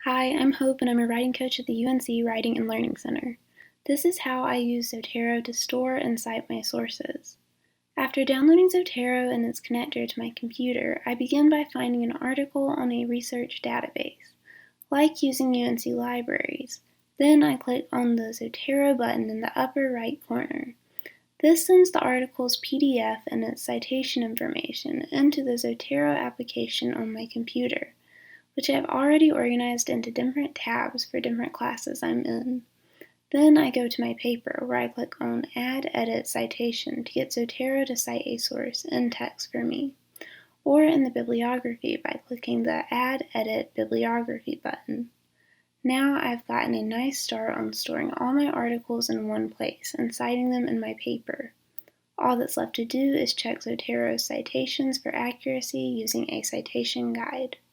Hi, I'm Hope and I'm a writing coach at the UNC Writing and Learning Center. This is how I use Zotero to store and cite my sources. After downloading Zotero and its connector to my computer, I begin by finding an article on a research database, like using UNC libraries. Then I click on the Zotero button in the upper right corner. This sends the article's PDF and its citation information into the Zotero application on my computer, which I have already organized into different tabs for different classes I'm in. Then I go to my paper, where I click on Add Edit Citation to get Zotero to cite a source in text for me, or in the bibliography by clicking the Add Edit Bibliography button. Now I've gotten a nice start on storing all my articles in one place and citing them in my paper. All that's left to do is check Zotero's citations for accuracy using a citation guide.